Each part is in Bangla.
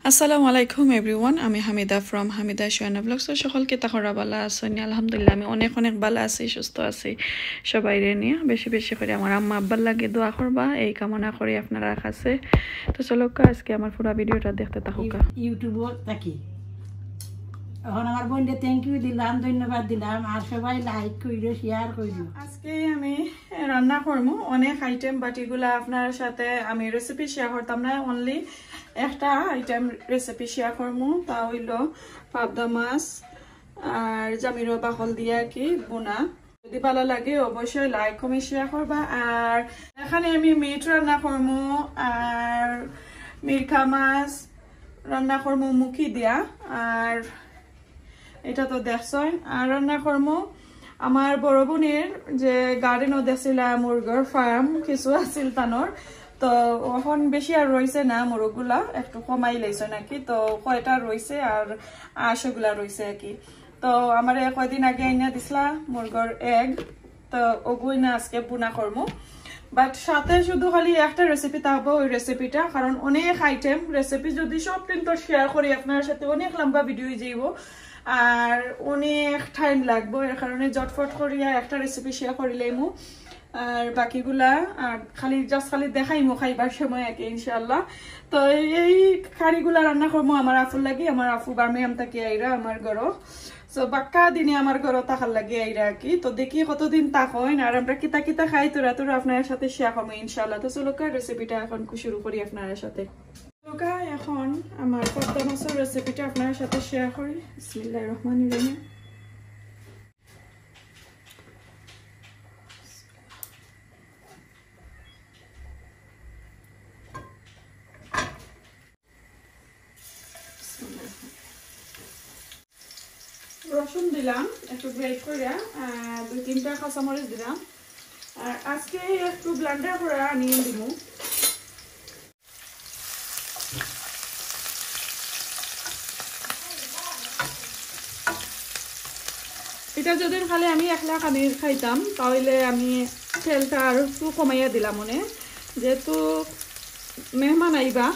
আসসালামু আলাইকুম এভরিওয়ান আমি হামিদা ফ্রম হামিদা শোয়ানা ব্লগস সকলকে তাহরা বালা আছেন আলহামদুলিল্লাহ আমি অনেক অনেক ভালো আছি সুস্থ আছি সবাই নিয়ে বেশি বেশি করে আমার আম্মা আব্বার লাগে দোয়া করবা এই কামনা করি আপনারা কাছে তো চলো আজকে আমার পুরো ভিডিওটা দেখতে থাকুক ইউটিউবত থাকি এখন আমার বোনকে থ্যাংক ইউ দিলাম ধন্যবাদ দিলাম আর সবাই লাইক কইরো শেয়ার কইরো আজকে আমি রান্না করবো অনেক আইটেম বাটিগুলা আপনার সাথে আমি রেসিপি শেয়ার করতাম না অনলি একটা আইটেম রেসিপি শেয়ার করবো তা হইল পাবদা মাছ আর জামিরো বাকল দিয়ে কি বোনা যদি ভালো লাগে অবশ্যই লাইক কমেন্ট শেয়ার করবা আর এখানে আমি মিট রান্না করবো আর মিরকা মাছ রান্না করবো মুখি দিয়া আর এটা তো দেখছই আর রান্না করবো আমার বড় বোনের যে গার্ডেনও দেখছিল মুরগর ফার্ম কিছু আছিল তানোর তো এখন বেশি আর রয়েছে না মুরগগুলা একটু কমাই লাইছে নাকি তো কয়টা রয়েছে আর আশগুলা রয়েছে আর কি তো আমার কয়দিন আগে আইনা দিছিলা মুরগর এগ তো ওগুই না আজকে বুনা করবো বাট সাথে শুধু খালি একটা রেসিপি থাকবো ওই রেসিপিটা কারণ অনেক আইটেম রেসিপি যদি সব কিন্তু শেয়ার করি আপনার সাথে অনেক লম্বা ভিডিও যাইব আর অনেক টাইম লাগবো এর কারণে জটফট করিয়া একটা রেসিপি শেয়ার করিলাইমু আর বাকিগুলা আর খালি জাস্ট খালি দেখাইমু খাইবার সময় আগে ইনশাআল্লাহ তো এই কারিগুলা রান্না করবো আমার আফুর লাগি আমার আফু বার্মিয়াম থাকি আইরা আমার ঘর সো বাক্কা দিনে আমার ঘর তাকার লাগে আইরা কি তো দেখি কতদিন তাক হয় আর আমরা কিতা কিতা খাই তোরা তোরা আপনার সাথে শেয়ার করবো ইনশাআল্লাহ তো চলো রেসিপিটা এখন শুরু করি আপনার সাথে এখন আমার পাবদা মাছের রেসিপিটা আপনার সাথে শেয়ার করি বিসমিল্লাহির রহমানির রহিম রসুন দিলাম একটু গ্রেট করে আর 2-3টা কাঁচামরিচ দিলাম আর আজকে একটু ব্লেন্ডার করে আনিয়ে দিব এটা যদি খালি আমি একলা খাইতাম তাহলে আমি তেলটা আর একটু কমাইয়া দিলাম মনে যেহেতু মেহমান আইবা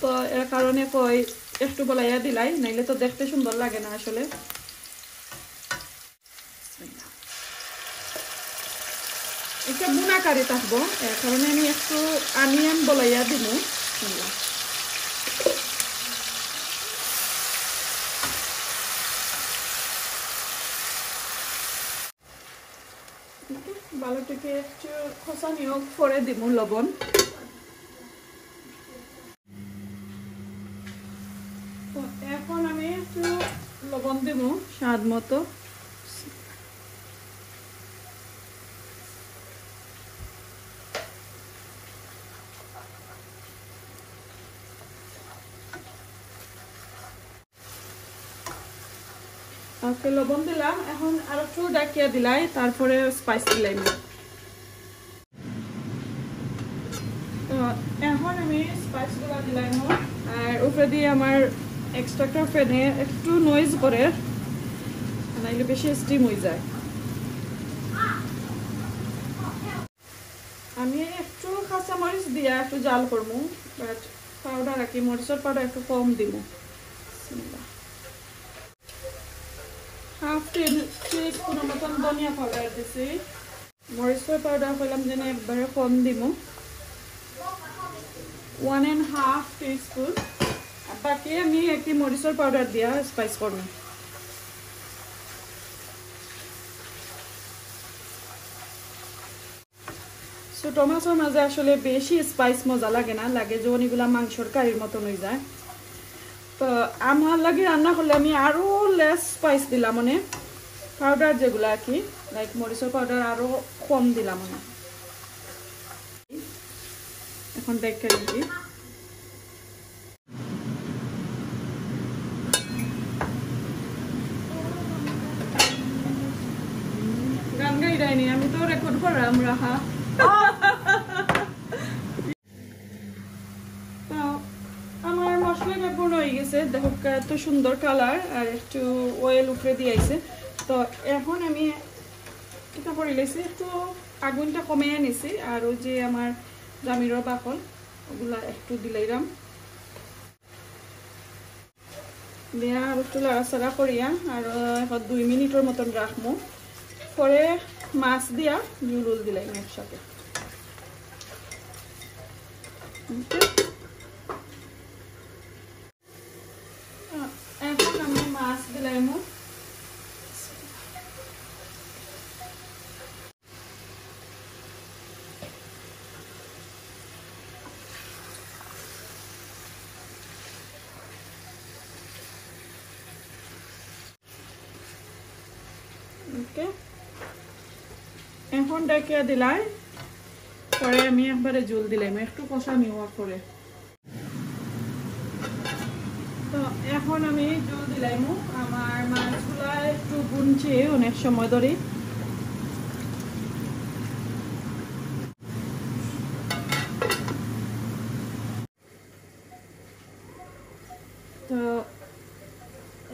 তো এর কারণে কই একটু বলাইয়া দিলাই নাইলে তো দেখতে সুন্দর লাগে না আসলে এটা বুনা কারি থাকবো এর কারণে আমি একটু আনিয়ান বলাইয়া দিব বালুটিকে একটু খোসা নিয়োগ করে দিব লবণ তো এখন আমি একটু লবণ দিব স্বাদ মতো ওকে লবণ দিলাম এখন আর একটু ডাকিয়া দিলাই তারপরে স্পাইস দিলাম তো এখন আমি স্পাইস গুলা দিলাম আর উপরে দিয়ে আমার এক্সট্রাক্টর ফ্যানে একটু নয়েজ করে নাইলে বেশি স্টিম হয়ে যায় আমি একটু কাঁচামরিচ দিয়া একটু জাল করবো বাট পাউডার রাখি মরিচের পাউডার একটু কম দিব হাফ টিস্পুনের মতন ধনিয়া পাউডার দিছি মরিচের পাউডার করলাম যেন একবারে কম দিব 1.5 টিস্পুন বাকি আমি একটি মরিচের পাউডার দিয়া স্পাইস করবো ছোটো মাছের মাঝে আসলে বেশি স্পাইস মজা লাগে না লাগে যখন এগুলা মাংসর কারির মতন হয়ে যায় তো আমার লাগে রান্না করলে আমি আরো লেস স্পাইস দিলাম মানে পাউডার যেগুলো আর কি লাইক মরিচের পাউডার আরো কম দিলাম মানে এখন দেখে দিচ্ছি গান গাই দেয়নি আমি তো রেকর্ড করলাম রাহা আমার মশলা পূর্ণ হয়ে গেছে দেখো এত সুন্দর কালার আর একটু অয়েল উপরে দিয়েছে তো এখন আমি এটা করে লেছি একটু আগুনটা কমিয়ে নিছি আর ওই যে আমার জামিরর বাকল ওগুলা একটু দিলাইরাম দিয়া আর একটু লাড়াচাড়া করিয়া আর 2 মিনিটের মতন রাখবো পরে মাছ দিয়া জুল দিলাম একসাথে এখন আমি মাছ দিলাম ওকে এখন ডাকিয়া দিলাই পরে আমি একবারে জল দিলাম একটু কষা নেওয়া করে তো এখন আমি জল দিলাম আমার মাছগুলা একটু বুনছে অনেক সময় ধরে তো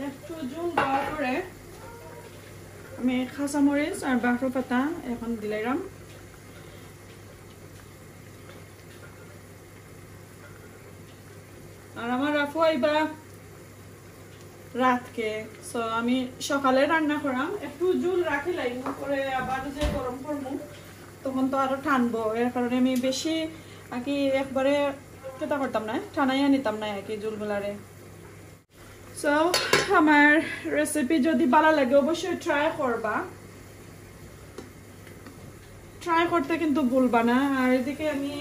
একটু জল দেওয়ার পরে আমি কাঁচামরিচ আর বাঁকড়া পাতা এখন দিলাম আর আমার রাফু আইবা রাতকে সো আমি সকালে রান্না করাম একটু জল রাখি লাইম করে আবার যে গরম করবো তখন তো আরো ঠানবো এর কারণে আমি বেশি আর কি একবারে কেটা করতাম না ঠানাইয়া নিতাম না আর কি জলগুলারে সো আমার রেসিপি যদি ভালো লাগে অবশ্যই ট্রাই করবা ট্রাই করতে কিন্তু ভুলবা না আর এদিকে আমি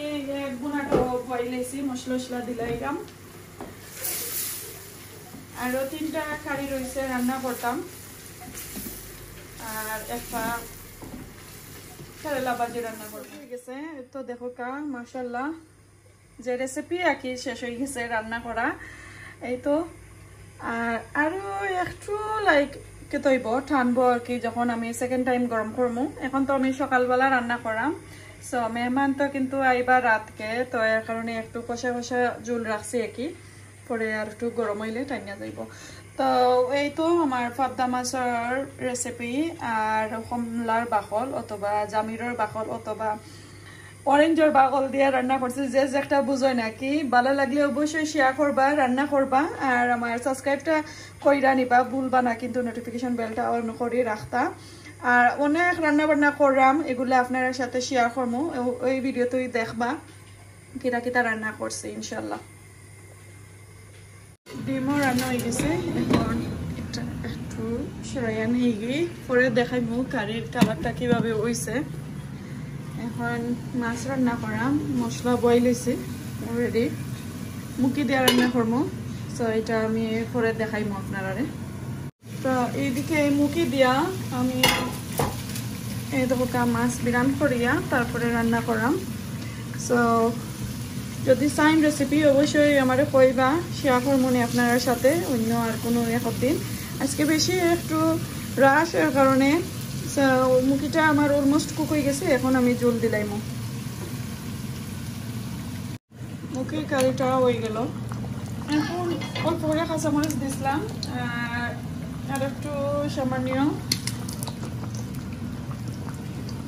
এক গুণাটা বইলেছি মশলা দিলাম আরো 3টা কারি রয়েছে রান্না করতাম আর একটা কেরালা ভাজি রান্না করতে হয়ে গেছে তো দেখো কা মাশাআল্লাহ যে রেসিপি আর কি শেষ হয়ে গেছে রান্না করা এই তো আর আরো একটু লাইক কে তৈব ঠানবো আর কি যখন আমি সেকেন্ড টাইম গরম করবো এখন তো আমি সকালবেলা রান্না করাম সো মেহমান তো কিন্তু আইবা রাতকে তো এর কারণে একটু কষা কষা জল রাখছি আর কি পরে আর একটু গরম হইলে টাইমিয়া যাইব তো এই তো আমার পাবদা মাছের রেসিপি আর কমলার বাকল অথবা জামিরের বাকল অথবা অরেঞ্জের বাকল দিয়ে রান্না করছি যে একটা বুঝোয় নাকি ভালো লাগলে অবশ্যই শেয়ার করবা রান্না করবা আর আমার সাবস্ক্রাইবটা কইরা নিবা ভুলবা না কিন্তু নোটিফিকেশন বেলটা অন করে রাখতা আর অনেক রান্না বান্না করলাম এগুলো আপনার সাথে শেয়ার করবো ওই ভিডিওতেই দেখবা কিরা কিতা রান্না করছি ইনশাল্লাহ ডিমও রান্না হয়ে গেছে এখন একটু সরাইয়া নিয়ে গিয়ে পরে দেখাইবো কারির কালারটা কিভাবে হয়েছে এখন মাছ রান্না করাম মশলা বয়েল হয়েছে অলরেডি মুখি দিয়ে রান্না করবো তো এটা আমি পরে দেখাইবো আপনারা তো এইদিকে মুখি দিয়া আমি এই দেখো মাছ বিরান করিয়া তারপরে রান্না করাম সো যদি চাইন রেসিপি অবশ্যই আমার কইবা শেয়ার করবো আপনার সাথে অন্য আর কোনো একদিন আজকে বেশি একটু রাশ এর কারণে মুখিটা আমার অলমোস্ট কুক হয়ে গেছে এখন আমি জল দিলাম মুখির কারিটা হয়ে গেল এখন অল্প করে কাঁচামরিচ দিছিলাম আর একটু সামান্য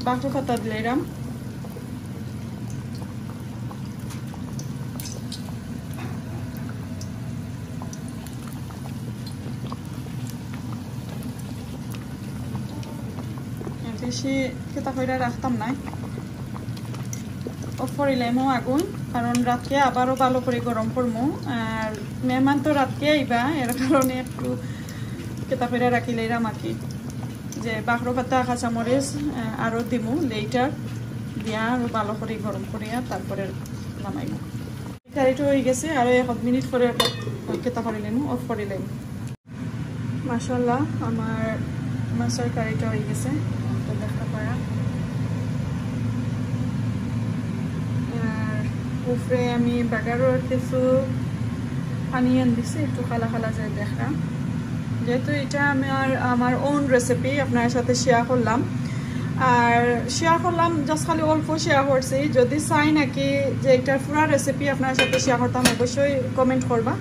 বাঁকড়া পাতা দিলাম বেশি কেতা কইরা রাখতাম না অফ করিলাম আগুন কারণ রাতকে আবারও ভালো করে গরম করবো আর মেহমান তো রাতকে আইবা এর কারণে একটু কেতা কইরা রাখিলাম আর কি যে বাঁকড়া পাতা কাঁচামরিচ আরও দিমু লেটার দিয়া আরো ভালো করে গরম করিয়া তারপরে নামাইব কারিটা হয়ে গেছে আরো 1 মিনিট পরে কেতা করিলাম অফ করিলাম মাশাআল্লাহ আমার মাছের কারিটা হয়ে গেছে দেখতে পারা আর উপরে আমি বাগারের কিছু পানি আন দিছি একটু খালা খালা যায় দেখা যেহেতু এটা আমার ওন রেসিপি আপনার সাথে শেয়ার করলাম আর শেয়ার করলাম জাস্ট খালি অল্প শেয়ার করছি যদি চাই নাকি যে এটার পুরা রেসিপি আপনার সাথে শেয়ার করতাম অবশ্যই কমেন্ট করবা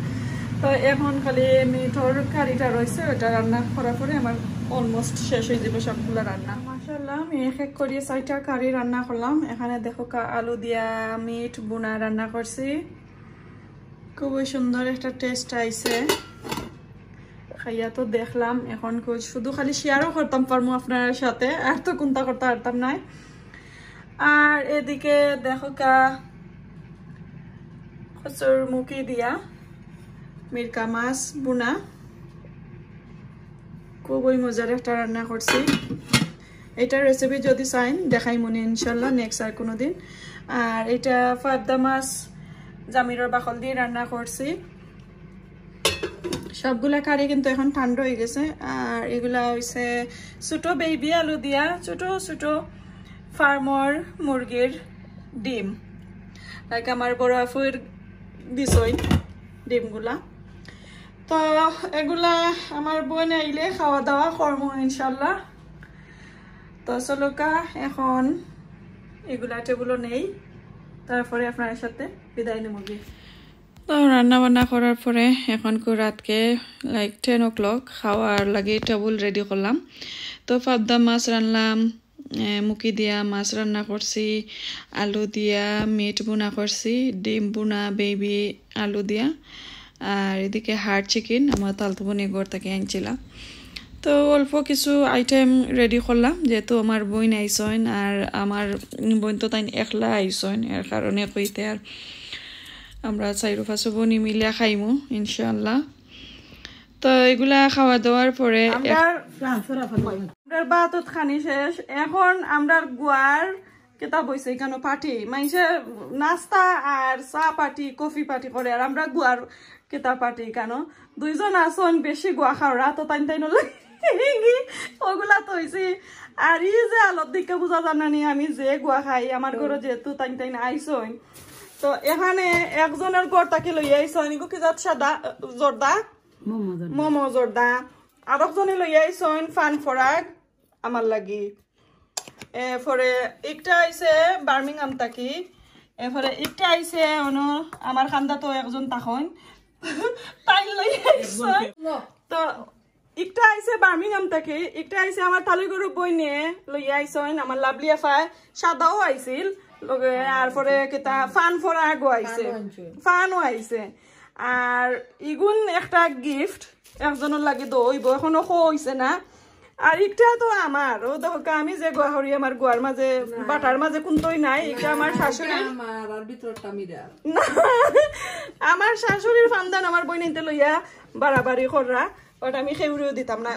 তো এখন খালি মিঠর কারিটা রয়েছে ওটা রান্না করার পরে আমার অলমোস্ট শেষ হয়ে যাবে সবগুলো রান্না মাশাআল্লাহ আমি এক করে 6টা কারি রান্না করলাম এখানে দেখো আলু দিয়া মিট বুনা রান্না করছি খুবই সুন্দর একটা টেস্ট আইছে খাইয়া তো দেখলাম এখন শুধু খালি শেয়ারও করতাম পারমু আপনার সাথে আর তো কোনটা করতে পারতাম নাই আর এদিকে দেখো কা কচুরমুখী দিয়া মিরকা মাছ বুনা খুবই মজার একটা রান্না করছি এটার রেসিপি যদি চাইন দেখাই মনে ইনশাল্লাহ নেক্সট আর কোনোদিন আর এটা পাবদা মাছ জামিরের বাকল দিয়ে রান্না করছি সবগুলা কারি কিন্তু এখন ঠান্ডা হয়ে গেছে আর এগুলা হইছে ছোট বেবি আলু দিয়া ছোট ছোট ফার্মর মুরগির ডিম লাইক আমার বড় আফুর দিছই ডিমগুলা তো এগুলা আমার বোন আইলে খাওয়া দাওয়া করব ইনশাল্লাহ তো চলকা এখন এগুলা টেবুলো নেই তারপরে আপনার সাথে বিদায় নেব তো রান্না বান্না করার পরে এখন রাতকে লাইক 10 o'clock খাওয়ার লাগে টেবুল রেডি করলাম তো পাবদা মাছ রান্নাম মুখি দিয়া মাছ রান্না করছি আলু দিয়া মিট বুনা করছি ডিম বুনা বেবি আলু দিয়া আর এদিকে হার্ড চিকেন আমার তালতো বোনে ঘর থেকে আনছিলাম তো অল্প কিছু আইটেম রেডি করলাম যেহেতু আমার বোন আইসন আর আমার বোন তো তাই একলা আইসন এর কারণে কইতে আর আমরা চাইরো পাঁচো বোনি মিলিয়া খাইমু ইনশাআল্লাহ তো এগুলা খাওয়া দাওয়ার পরে আমরা বাতত খানি শেষ এখন আমরা গুয়ার কেতা বইছে কেন পার্টি মাইসে নাস্তা আর চা পার্টি কফি পার্টি করে আর আমরা গুয়ার কেতা পার্টি কেন দুইজন আসন বেশি গুয়া খাওয়া তো তাই তাই নলে ওগুলা তো হয়েছি আর ই যে আলোর দিকে বোঝা জানানি আমি যে গুয়া খাই আমার ঘরে যেহেতু তাই তাই না আইসন তো এখানে একজনের ঘর তাকে লইয়া আইসন কি যাত সাদা জর্দা মোমো জর্দা আর একজনে লইয়া আইসন ফান ফরাক আমার লাগি এরপরে একটা আইসে বার্মিংহাম থাকি এরপরে একটা আইসে আমার খান্দা তো একজন তখন তাই লইয়া আইসন তো একটা আইসে বার্মিংহাম থাকি একটা আইসে আমার তালুগরু বইনে লইয়া আইসন আমার লাভলি আফায় সাদাও আইছিল আর পরে কেতা ফান ফরাগও আইছে ফানও আইছে আর ইগুন একটা গিফট একজনের লাগে দইব এখনো হইছে না আর একটা তো আমার ও দেখো আমি যে গোয়াহরি আমার গোয়ার মাঝে বাটার মাঝে কোনতই নাই এটা আমার শাশুড়ির আমার শাশুড়ির ফান্দান আমার বই নিতে লইয়া বাড়াবাড়ি কররা বাট আমি খেউরিও দিতাম না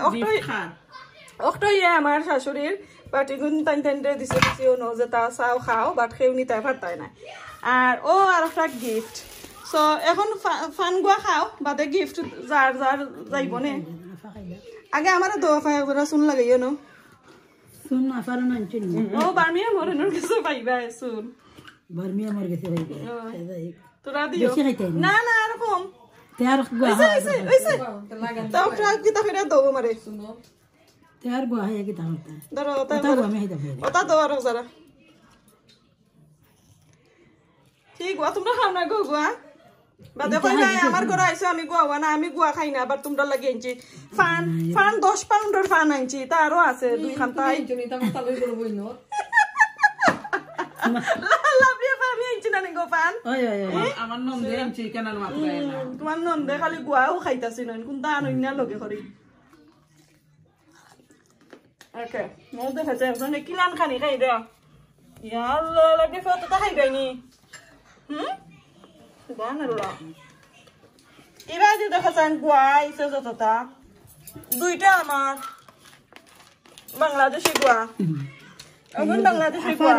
অক্টই আমার শাশুড়ির বাট ইগুন টাইন টাইনরে দিছে দিছিও ন যে তা চাও খাও বাট খেউ নিতে পারতাই না আর ও আর একটা গিফট সো এখন ফান গুয়া খাও বাদে গিফট যার যার যাইব নে আগে আমার দোয়া ফায়া করে শুন লাগাইও ন শুন না পারো না চিনি ও বার্মিয়া মরনের কিছু পাইবা শুন বার্মিয়া মর গেছে তোরা দিও না না এরকম তেয়ার গুয়া হইছে তো কি তা ফেরা দাও মারে শুনো তেয়ার গুয়া হয় কি তা হতা ধরো ওটা দাও আর যারা ঠিক গুয়া তোমরা খাও না গো গুয়া বাদে কইবা আমার ঘরে আইছো আমি গুয়া না আমি গুয়া খাই না আবার তোমরা লাগি আনছি ফান 10 পাউন্ডের ফান আনছি তারও আছে দুই খান্তাই লাভলি আমি আনছি না গো ফান আমার নন্দে আনছি কেনার মাত্র তোমার নন্দে খালি গুয়াও খাইতাছি নয় কোনটা আনইনা লগে করি ওকে মো দেখাছে একজন কিলান খানি খাই দে ইয়াল্লা লাগে ফটোটা খাইবাইনি Subhanallah. এবার যে দেখাচ্ছেন গুয়া আইসে যতটা দুইটা আমার বাংলাদেশি গুয়া ওগুন বাংলাদেশি গুয়া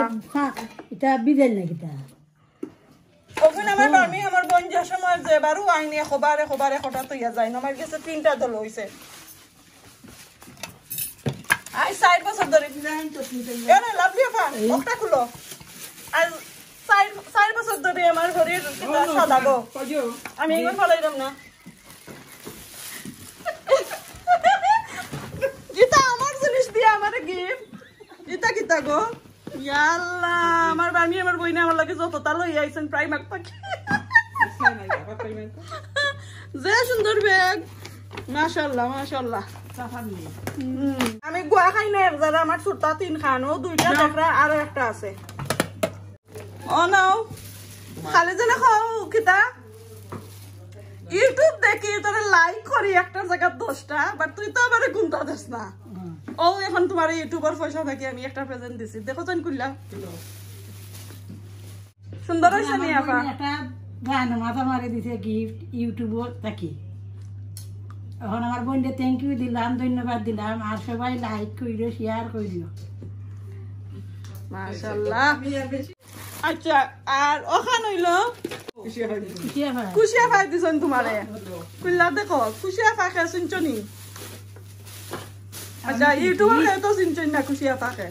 এটা বিদেল না কিটা ওগুন আমার বার্মি আমার বোন যে সময় যে বারু আইনি খবরে খটা তৈয়া যায় আমার কাছে 3টা দল হইছে আই 4 বছর ধরে কেন লাভলি ফান ওটা খুলো আর 4 বছর ধরে আমার ঘরের সাদা গো আমি এগুলো ফলাইলাম না এটা আমার জিনিস দিয়ে আমার গিফট এটা কিতা গো ইয়াল্লা আমার বার্মি আমার বইনে আমার লাগে যতটা লই আইছেন প্রাইমার্ক পাখি যে সুন্দর ব্যাগ মাশাআল্লাহ মাশাআল্লাহ আমি গুয়া খাই না যারা আমার ছোটটা 3 খান ও 2টা দেখরা আর একটা আছে ও নাও খালি জানা খাও কিতা ইউটিউব দেখি তোরা লাইক করি একটা জায়গা 10টা, বাট তুই তো আমারে গুনতা দিস না। ও এখন তোমার ইউটিউবার পয়সা থাকি আমি একটা প্রেজেন্ট দিছি, দেখো চান কুল্লা সুন্দর হয়েছে নি আপা। একটা গান মাথা মারি দিছে গিফট ইউটিউবও থাকি। এখন আমার বোনকে থ্যাংক ইউ দিলাম, ধন্যবাদ দিলাম, আর সবাই লাইক কইরো, শেয়ার কইরো। মাশাআল্লাহ। আচ্ছা, আর ওখান হইলো খুশিয়া ভাই দিছেন তোমারে কুল্লা, দেখো খুশিয়া ফাঁকে শুনছনি? আচ্ছা, ইউটিউবার তো শুনছনি না খুশিয়া ফাঁকে?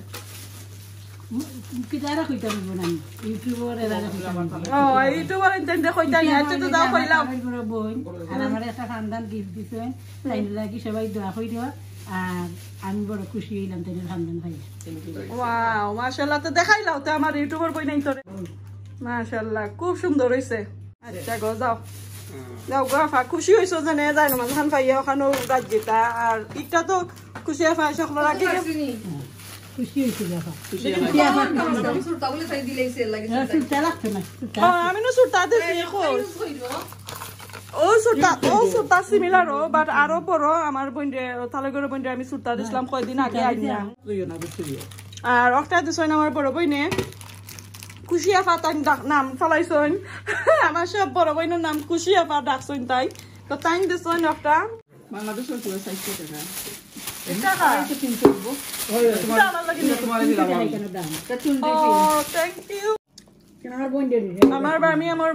কিতারা কইতাম না ইউটিউবার এরা কইতাম। ও ইউটিউবার ইন্টারনেটে কইতাম না, আচ্ছা তো যাও কইলাম। বোন আর আমার একটা খানদান গিফট দিছে, তাইলে লাগি সবাই দোয়া কইরো, আর আমি বড় খুশি হইলাম তাইলে খানদান ভাই। ওয়াও মাশাআল্লাহ, তো দেখাইলাও তো আমার ইউটিউবার বই নাই তোরে। মাশাআল্লাহ, খুব সুন্দর হইছে। আচ্ছা গো যাও যাও গো আফা, খুশি হইছো জানে যাই না খান পাইয়া ওখানে রাজ্যটা, আর ইটা তো খুশি আফা সকল রাখি খুশি হইছে দেখো। আমি না সুরতা দিছি ও সুরতা সিমিলার ও, বাট আরো বড় আমার বোনরে তালেগড় বোনরে আমি সুরতা দিছিলাম কয়দিন আগে আইনা। আর একটা দিছেন আমার বড় বইনে খুশি আফা, তাই নাম ফলাইছেন। আমার সব বড় বোনের নাম খুশি আফা ডাকছেন তাই, তো তাই দিছেন একটা বাংলাদেশের পুরো সাইজ করতে না। আমার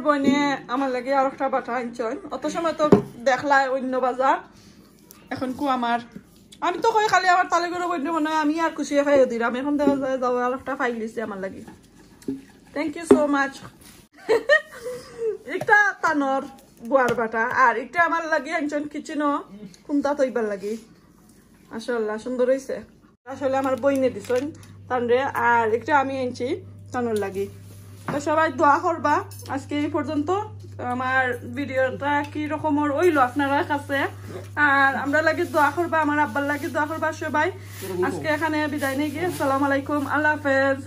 বোনে আমার লাগে আর একটা বাটা আনছেন, অত সময় তো দেখলাই অন্য বাজার, এখন কু আমার আমি তো কই খালি আমার তালেগড় বন্ধু মনে হয় আমি আর খুশি খাই দিলাম, এখন দেখা যায় যাও আর একটা ফাইল দিছে আমার লাগে। Thank you so much. একটা তানর গোয়ার বাটা, আর একটা আমার লাগে আনছেন কিচেনও কুমতা তৈবার লাগে। মাশাআল্লাহ সুন্দর হয়েছে, আসলে আমার বইনে দিছেন তানরে, আর একটা আমি আনছি তানোর লাগি। তো সবাই দোয়া করবা। আজকে এই পর্যন্ত আমার ভিডিওটা কি রকমের হইলো আপনারা কাছে, আর আমরা লাগে দোয়া করবা, আমার আব্বার লাগে দোয়া করবা সবাই। আজকে এখানে বিদায় নিয়ে গিয়ে আসসালামু আলাইকুম, আল্লাহ হাফেজ।